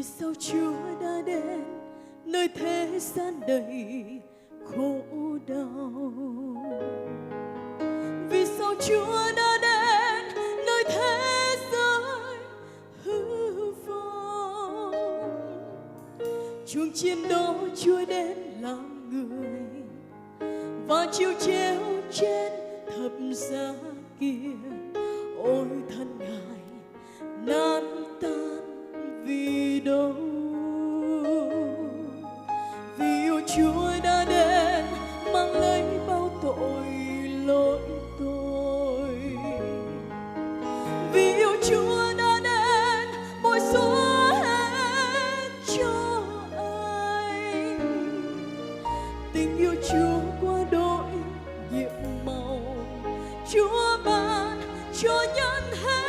sao Chúa đã đến nơi thế gian đầy khổ đau? Vì sao Chúa đã đến nơi thế giới hư vô? Chuông chiên đó Chúa đến làm người và chịu treo trên thập giá kia. Ôi thân Ngài nan tan vì đâu? Vì yêu Chúa đã đến mang lấy bao tội lỗi tôi. Vì yêu Chúa đã đến bồi xóa hết cho anh. Tình yêu Chúa qua đổi nhiệm màu, Chúa ban cho nhân hết.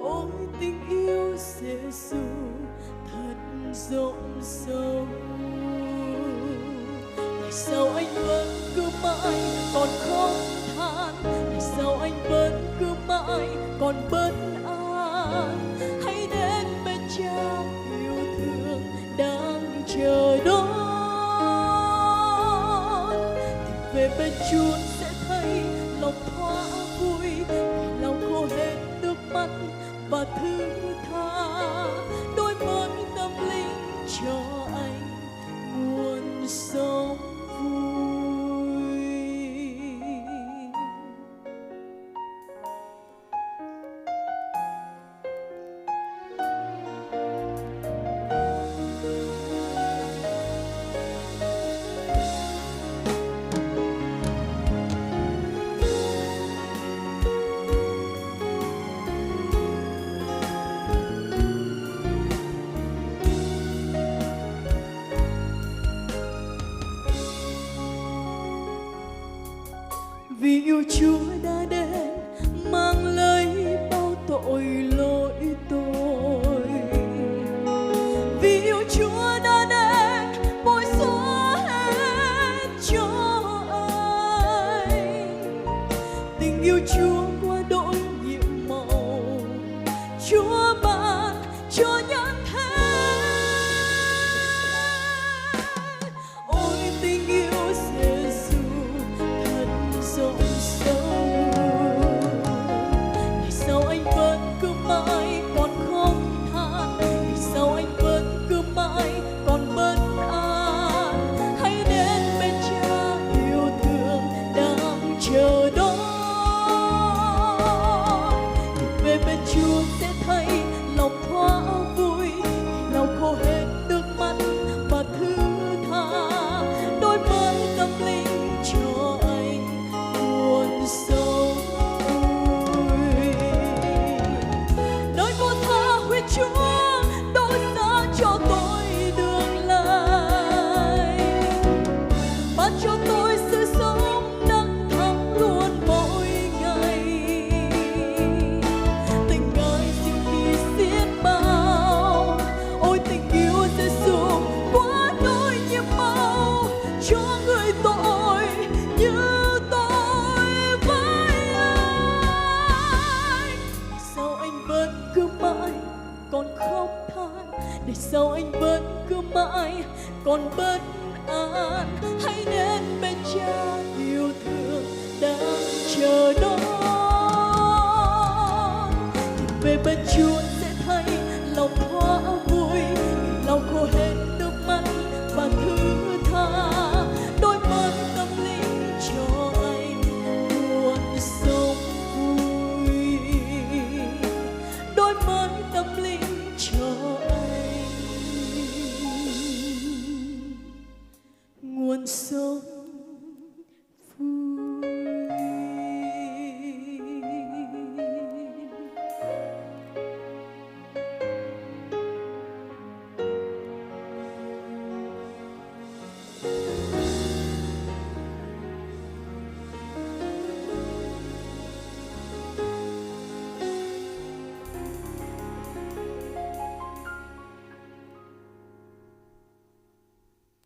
Ôi tình yêu Giêsu thật rộng sâu. Tại sao anh vẫn cứ mãi còn khóc than? Tại sao anh vẫn cứ mãi còn bất an? Hãy đến bên Cha yêu thương đang chờ đón. Thì về bên Chúa sẽ thấy lòng thỏa vui, lòng khô hết nước mắt và thứ tha. Đôi mới tâm linh cho anh nguồn sống vui. Vì yêu Chúa đã đến mang lấy bao tội lỗi tôi. Vì yêu Chúa đã đến bồi xóa hết cho anh. Tình yêu Chúa qua đổi nhiệm màu, Chúa ban cho nhân hết. Ôi tình yêu Giêsu thật rộng sâu. Tại sao anh vẫn cứ mãi còn khóc than? Tại sao anh vẫn cứ mãi còn bất an? Hãy đến bên Cha yêu thương đang chờ đón. Thì về bên Chúa sẽ thấy lòng thỏa vui, lòng khô hết nước mắt và thứ tha. Đôi mới tâm linh cho anh nguồn sống vui. Nơi vô tha huyết Chúa đổ ra cho tôi đường lành, ban cho tôi sự sống đắc thắng luôn mỗi ngày. Tình Ngài diệu kỳ xiết bao. Ôi tình yêu Giêsu quá đổi nhiệm màu cho người tội như tôi với anh. Tại sao anh vẫn cứ mãi còn khóc than? Tại sao anh vẫn cứ mãi còn bất an? Hãy đến bên Cha yêu thương đang chờ đón. Thì về bên Chúa sẽ thấy lòng thỏa vui, lòng khô hết nước mắt và thứ tha. Đôi mắt tâm linh cho anh nguồn sống vui. Đôi mắt tâm linh cho anh nguồn sống